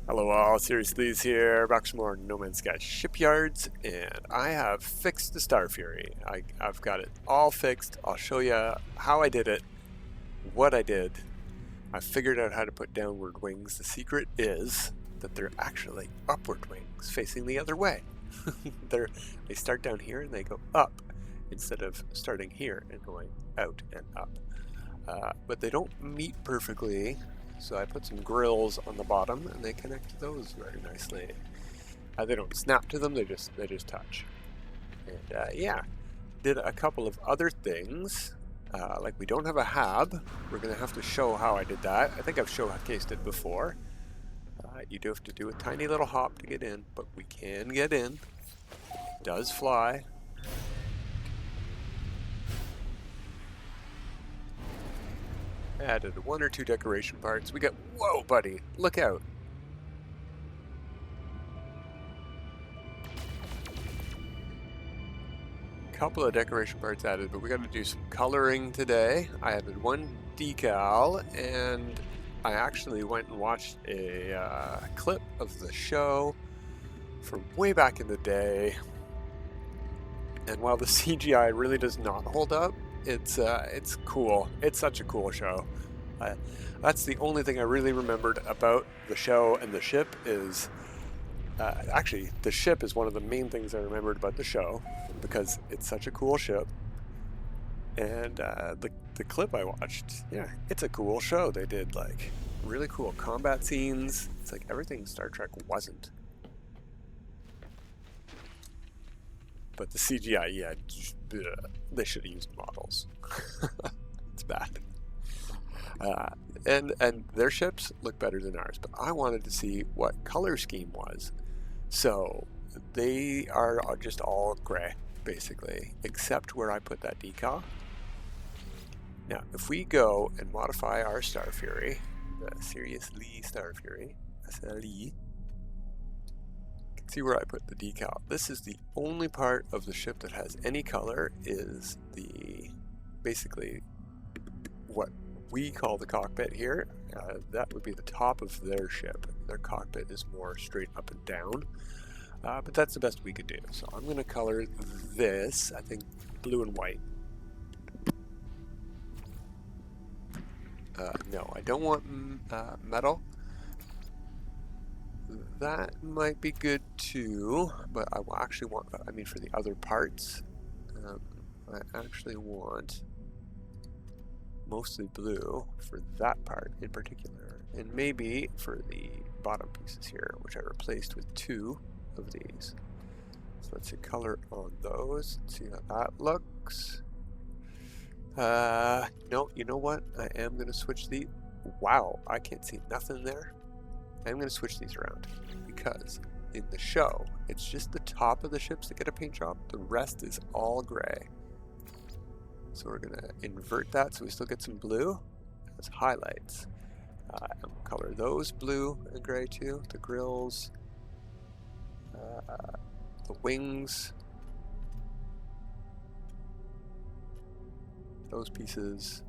Hello all, Seriously's here, back for more No Man's Sky Shipyards, and I have fixed the Starfury. I've got it all fixed. I'll show you how I did it, what I did. I figured out how to put downward wings. The secret is that they're actually upward wings, facing the other way. They start down here and they go up, instead of starting here and going out and up. But they don't meet perfectly. So I put some grills on the bottom, and they connect to those very nicely. They don't snap to them; they just touch. And yeah, did a couple of other things. Like we don't have a hab. We're gonna have to show how I did that. I think I've showcased it before. You do have to do a tiny little hop to get in, but we can get in. It does fly. Added one or two decoration parts. We got, whoa, buddy, look out. Couple of decoration parts added, but we got to do some coloring today. I added one decal, and I actually went and watched a clip of the show from way back in the day. And while the CGI really does not hold up, it's cool. It's such a cool show. That's the only thing I really remembered about the show and the ship is. Actually, the ship is one of the main things I remembered about the show because it's such a cool ship. And the clip I watched, yeah, it's a cool show. They did like really cool combat scenes. It's like everything Star Trek wasn't. But the CGI, yeah, they should have used models. It's bad. And their ships look better than ours, but I wanted to see what color scheme was. So they are just all gray, basically, except where I put that decal. Now, if we go and modify our Starfury, the Seriously Starfury, SLE, you can see where I put the decal. This is the only part of the ship that has any color is basically what we call the cockpit here. That would be the top of their ship. Their cockpit is more straight up and down, but that's the best we could do. So I'm going to color this, I think, blue and white. No, I don't want metal. That might be good too, but I actually want, I mean, for the other parts, I actually want mostly blue for that part in particular, and maybe for the bottom pieces here, which I replaced with two of these. So let's see color on those, see how that looks. No, you know what? I am going to switch the, wow, I can't see nothing there. I'm going to switch these around because in the show, it's just the top of the ships that get a paint job. The rest is all gray. So we're going to invert that so we still get some blue as highlights. And we'll color those blue and gray too. The grills, the wings, those pieces.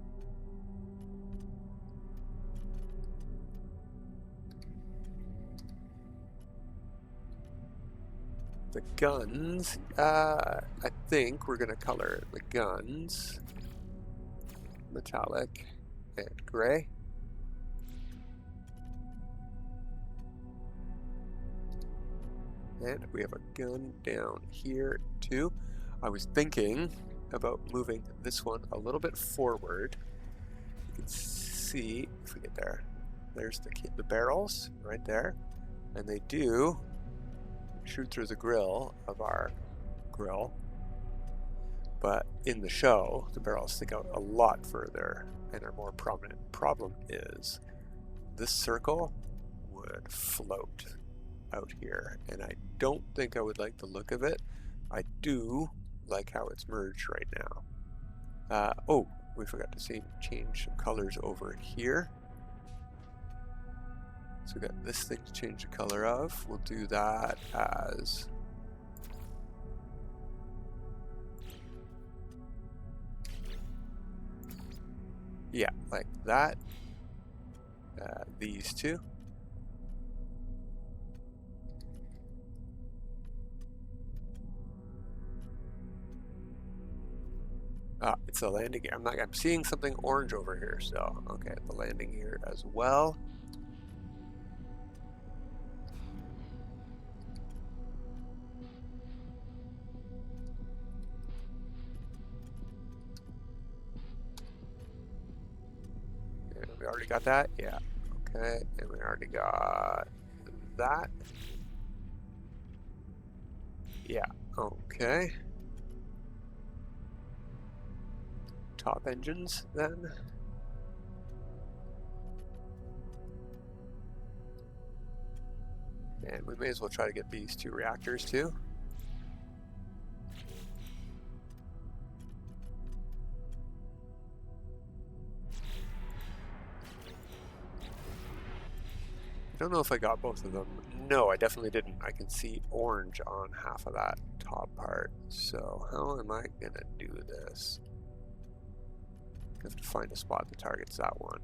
The guns, I think we're going to color the guns metallic and gray. And we have a gun down here too. I was thinking about moving this one a little bit forward. You can see, if we get there, there's the barrels right there. And they do shoot through the grill of our grill, but in the show the barrels stick out a lot further and are more prominent. Problem is this circle would float out here, and I don't think I would like the look of it. I do like how it's merged right now. Oh, we forgot to change some colors over here. So we got this thing to change the color of. We'll do that as yeah, like that. These two. It's a landing gear. I'm seeing something orange over here, so okay, the landing gear as well. And we already got that? Yeah. Okay, and we already got that. Yeah, okay. Top engines then. And we may as well try to get these 2 reactors too. I don't know if I got both of them. No, I definitely didn't. I can see orange on half of that top part. So how am I gonna do this? I have to find a spot that targets that one.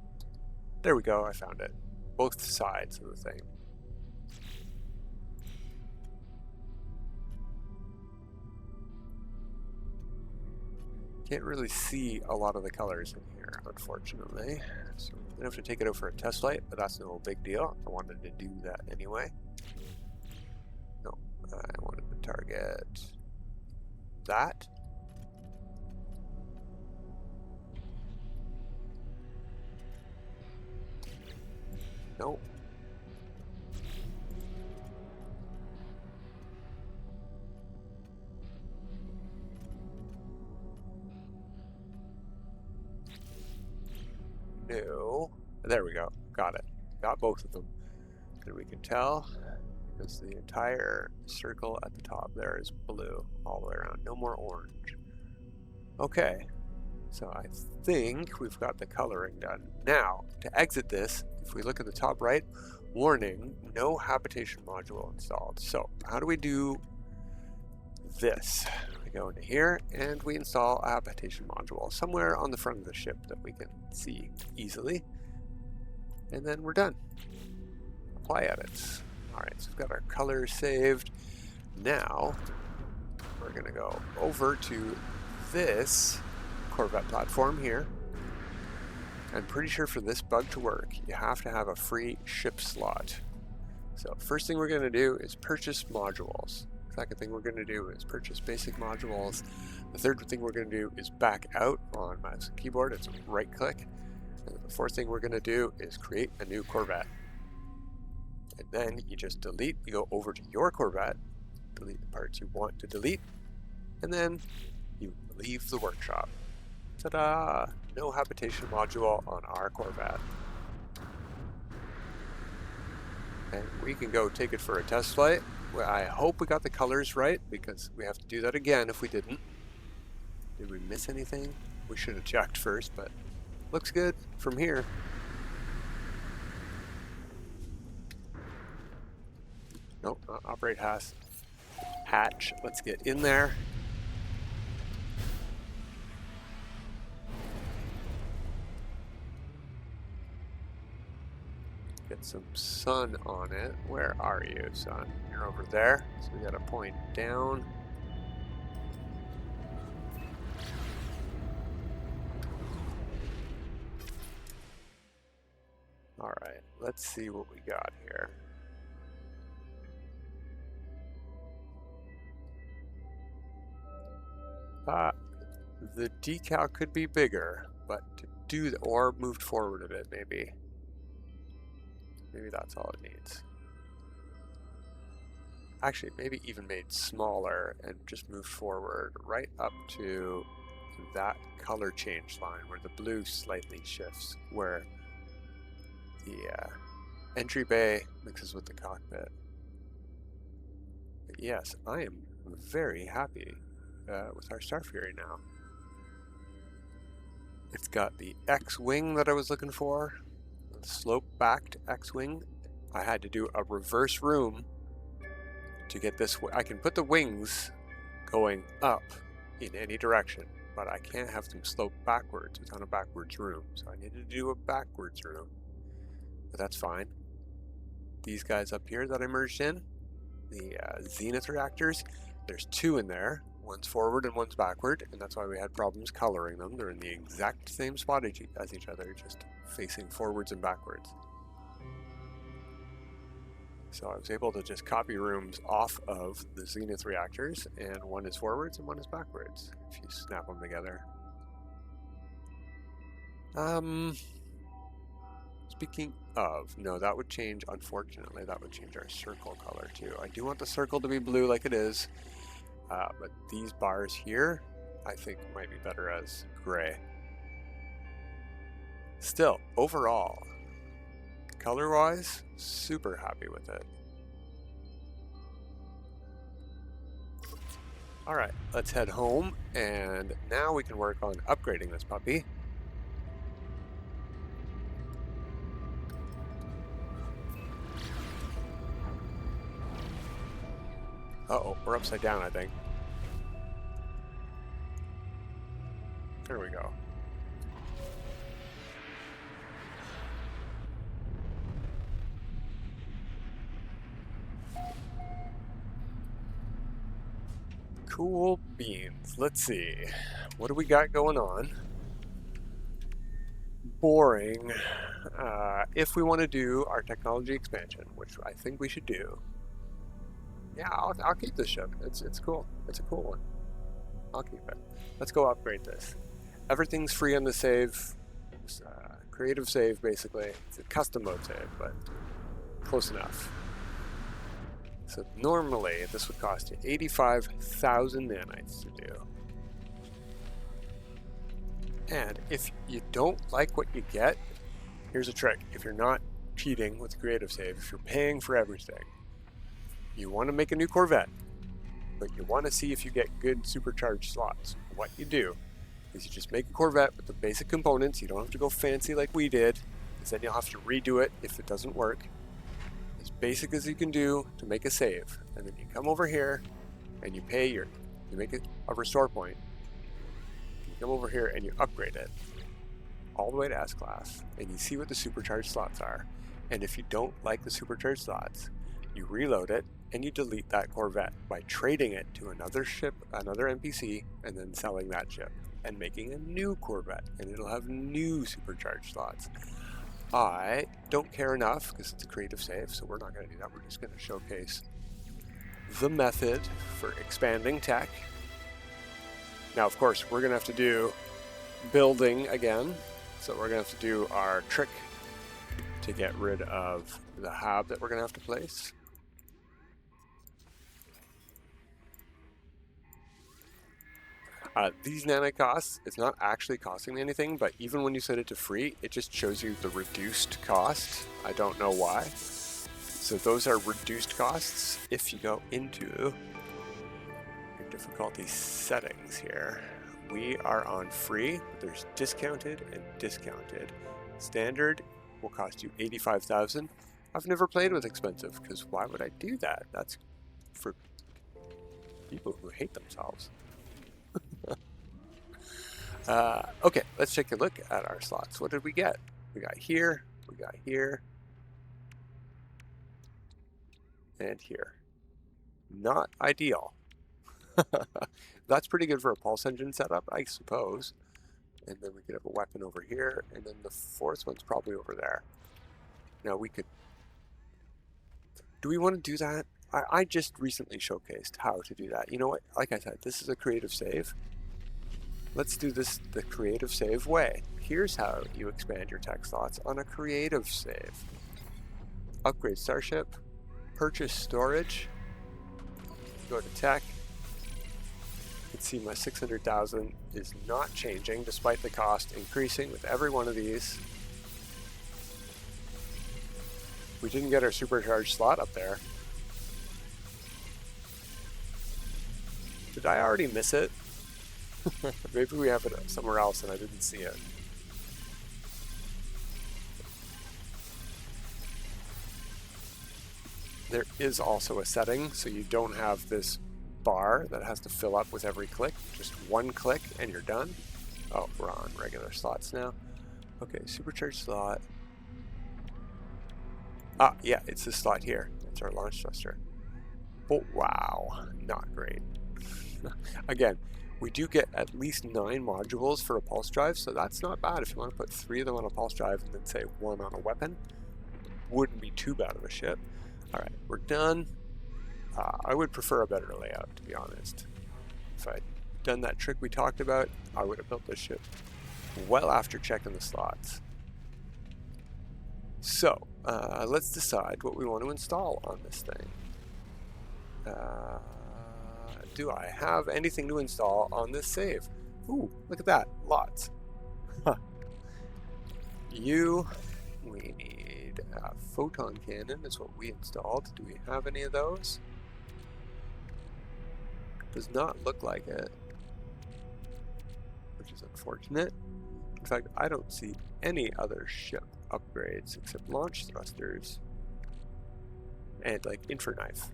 There we go, I found it. Both sides of the thing. Can't really see a lot of the colors in here, unfortunately. So I'm gonna have to take it out for a test flight, but that's no big deal. I wanted to do that anyway. No, I wanted to target that. No. No. There we go. Got it. Got both of them. And we can tell because the entire circle at the top there is blue all the way around. No more orange. Okay. So I think we've got the coloring done. Now, to exit this, if we look at the top right, warning, no habitation module installed. So how do we do this? We go into here and we install a habitation module somewhere on the front of the ship that we can see easily. And then we're done. Apply edits. All right, so we've got our colors saved. Now we're gonna go over to this corvette platform here. I'm pretty sure for this bug to work, you have to have a free ship slot. So first thing we're gonna do is purchase modules. Second thing we're gonna do is purchase basic modules. The third thing we're gonna do is back out on mouse and keyboard. It's right click. And the fourth thing we're gonna do is create a new corvette. And then you just delete, you go over to your corvette, delete the parts you want to delete, and then you leave the workshop. Ta-da! No habitation module on our corvette. And we can go take it for a test flight. Well, I hope we got the colors right because we have to do that again if we didn't. Did we miss anything? We should have checked first, but looks good from here. Nope, operate hatch. Let's get in there. Get some sun on it. Where are you, sun? You're over there. So we got to point down. All right, let's see what we got here. The decal could be bigger, but to do that, or moved forward a bit, maybe. Maybe that's all it needs. Actually, maybe even made smaller and just moved forward right up to that color change line where the blue slightly shifts, where the entry bay mixes with the cockpit. But yes, I am very happy with our Starfury now. It's got the X-wing that I was looking for, the slope-backed X-wing. I had to do a reverse room to get this. I can put the wings going up in any direction, but I can't have them slope backwards. It's on a backwards room, so I needed to do a backwards room. But that's fine. These guys up here that I merged in, the Zenith reactors, There's two in there. One's forward and one's backward, and that's why we had problems coloring them. They're in the exact same spot as each other, just facing forwards and backwards. So I was able to just copy rooms off of the Zenith reactors, and one is forwards and one is backwards, if you snap them together. Speaking of, no, that would change, unfortunately, that would change our circle color too. I do want the circle to be blue like it is, but these bars here, I think might be better as gray. Still, overall, color-wise, super happy with it. All right, let's head home, and now we can work on upgrading this puppy. Uh-oh, we're upside down, I think. There we go. Cool beans. Let's see. What do we got going on? Boring. If we want to do our technology expansion, which I think we should do. Yeah, I'll keep this ship. It's cool. It's a cool one. I'll keep it. Let's go upgrade this. Everything's free on the save. It's, creative save, basically. It's a custom mode save, but close enough. So normally, this would cost you 85,000 nanites to do. And if you don't like what you get, here's a trick. If you're not cheating with creative save, if you're paying for everything, you want to make a new Corvette, but you want to see if you get good supercharged slots. What you do is you just make a Corvette with the basic components. You don't have to go fancy like we did, because then you'll have to redo it if it doesn't work. As basic as you can do to make a save, and then you come over here and you make it a restore point. You come over here and you upgrade it all the way to S class, and you see what the supercharged slots are. And if you don't like the supercharged slots, you reload it and you delete that Corvette by trading it to another ship, another NPC, and then selling that ship and making a new Corvette, and it'll have new supercharged slots. I don't care enough because it's a creative save, so we're not going to do that. We're just going to showcase the method for expanding tech. Now, of course, we're going to have to do building again, so we're going to have to do our trick to get rid of the hab that we're going to have to place. These nanite costs, it's not actually costing me anything, but even when you set it to free, it just shows you the reduced cost. I don't know why. So those are reduced costs. If you go into your difficulty settings here, we are on free. There's discounted and discounted. Standard will cost you 85,000. I've never played with expensive because why would I do that? That's for people who hate themselves. Okay, let's take a look at our slots. What did we get? We got here, and here. Not ideal. That's pretty good for a pulse engine setup, I suppose. And then we could have a weapon over here, and then the fourth one's probably over there. Now we could... Do we want to do that? I just recently showcased how to do that. You know what? Like I said, this is a creative save. Let's do this the creative save way. Here's how you expand your tech slots on a creative save. Upgrade starship, purchase storage, go to tech. You can see my 600,000 is not changing despite the cost increasing with every one of these. We didn't get our supercharged slot up there. Did I already miss it? Maybe we have it somewhere else and I didn't see it. There is also a setting so you don't have this bar that has to fill up with every click. Just one click and you're done. Oh, we're on regular slots now. Okay, supercharged slot. Ah, yeah, it's this slot here. It's our launch thruster. Oh, wow. Not great. Again, we do get at least 9 modules for a pulse drive, so that's not bad. If you want to put 3 of them on a pulse drive and then say 1 on a weapon, wouldn't be too bad of a ship. Alright, we're done. I would prefer a better layout, to be honest. If I'd done that trick we talked about, I would have built this ship well after checking the slots. So, let's decide what we want to install on this thing. Do I have anything to install on this save? Ooh, look at that. Lots. Huh. We need a photon cannon is what we installed. Do we have any of those? Does not look like it, which is unfortunate. In fact, I don't see any other ship upgrades except launch thrusters and like infraknife.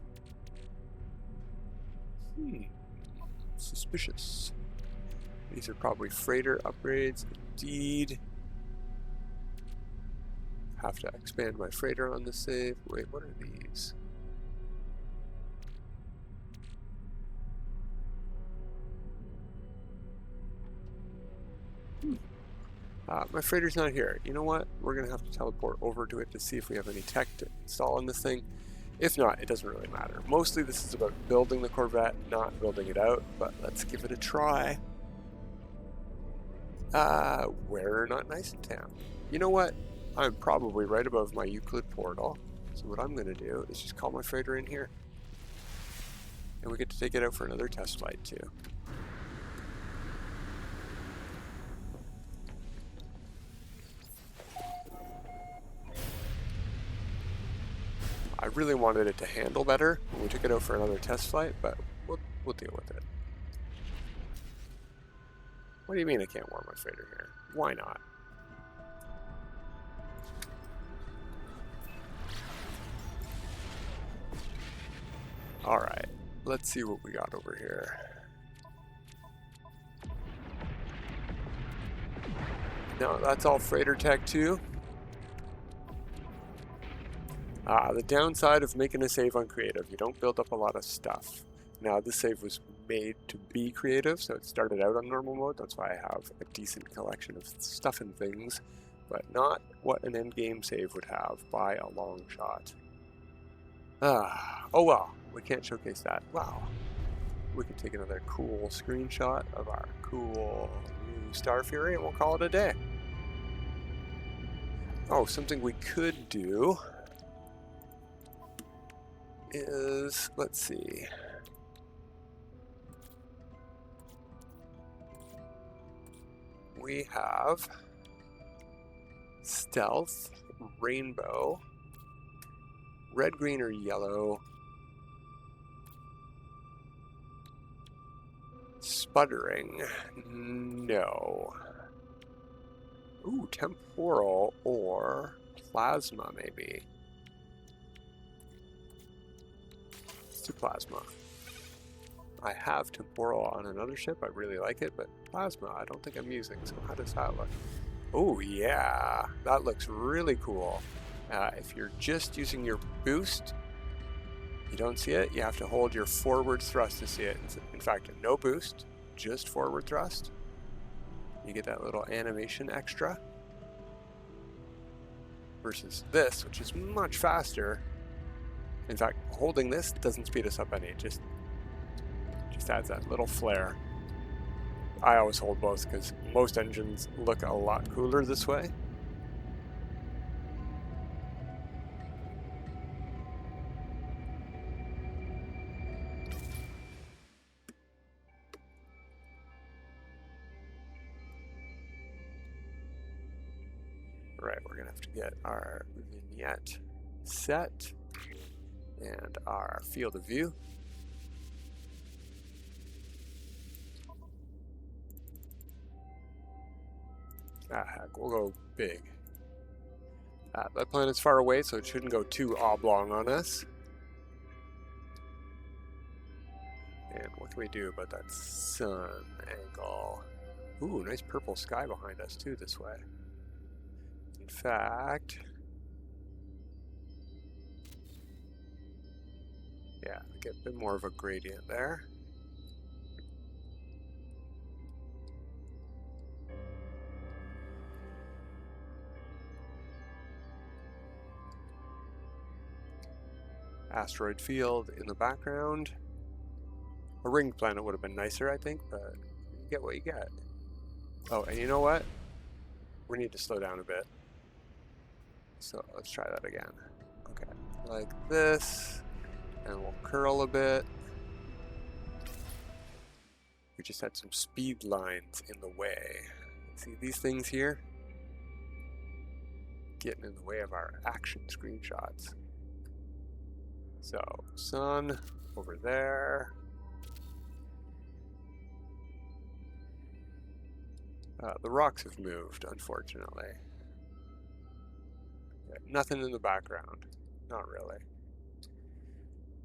Suspicious. These are probably freighter upgrades. Indeed. Have to expand my freighter on the save. Wait, what are these? My freighter's not here. You know what? We're going to have to teleport over to it to see if we have any tech to install on this thing. If not, it doesn't really matter. Mostly this is about building the Corvette, not building it out, but let's give it a try. We're not nice in town. You know what? I'm probably right above my Euclid portal. So what I'm going to do is just call my freighter in here. And we get to take it out for another test flight too. I really wanted it to handle better when we took it out for another test flight, but we'll deal with it. What do you mean I can't warm my freighter here? Why not? Alright, let's see what we got over here. No, that's all freighter tech too. The downside of making a save on creative, you don't build up a lot of stuff. Now this save was made to be creative, so it started out on normal mode. That's why I have a decent collection of stuff and things, but not what an end game save would have by a long shot. Oh well, we can't showcase that. Wow. We can take another cool screenshot of our cool new Starfury and we'll call it a day. Oh, something we could do is, let's see. We have stealth, rainbow, red, green, or yellow, sputtering, no. Ooh, temporal or plasma maybe. Let's do plasma. I have temporal on another ship, I really like it, but plasma I don't think I'm using, so how does that look? Oh yeah, that looks really cool. If you're just using your boost, you don't see it, you have to hold your forward thrust to see it. In fact, no boost, just forward thrust. You get that little animation extra. Versus this, which is much faster. In fact, holding this doesn't speed us up any, it just adds that little flare. I always hold both because most engines look a lot cooler this way. Right, we're gonna have to get our vignette set and our field of view. Heck, we'll go big. That planet's far away, so it shouldn't go too oblong on us. And what can we do about that sun angle? Ooh, nice purple sky behind us too this way. In fact, Yeah, get a bit more of a gradient there. Asteroid field in the background. A ring planet would have been nicer, I think, but you get what you get. Oh, and you know what? We need to slow down a bit. So let's try that again. Okay, like this, and we'll curl a bit. We just had some speed lines in the way. See these things here? Getting in the way of our action screenshots. So, sun over there. The rocks have moved, unfortunately. Okay, nothing in the background. Not really.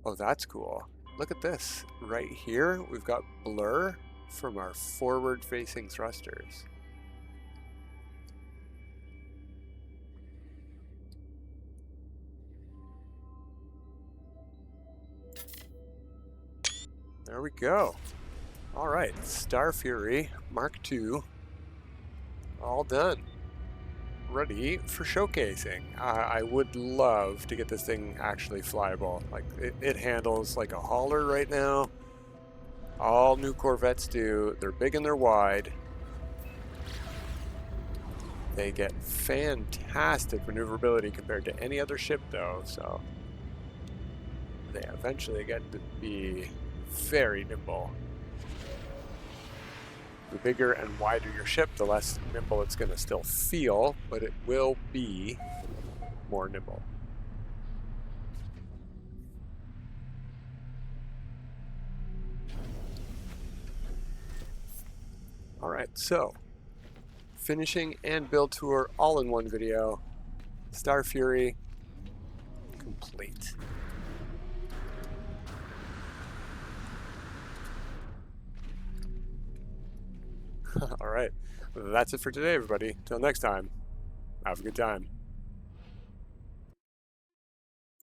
Oh, that's cool. Look at this. Right here, we've got blur from our forward-facing thrusters. There we go. All right, Starfury Mark II, all done. Ready for showcasing. I would love to get this thing actually flyable. Like it handles like a hauler right now. All new Corvettes do. They're big and they're wide. They get fantastic maneuverability compared to any other ship though, so they eventually get to be very nimble. The bigger and wider your ship, the less nimble it's going to still feel, but it will be more nimble. All right, so finishing and build tour all in one video. Starfury complete. All right, that's it for today, everybody. Till next time, have a good time.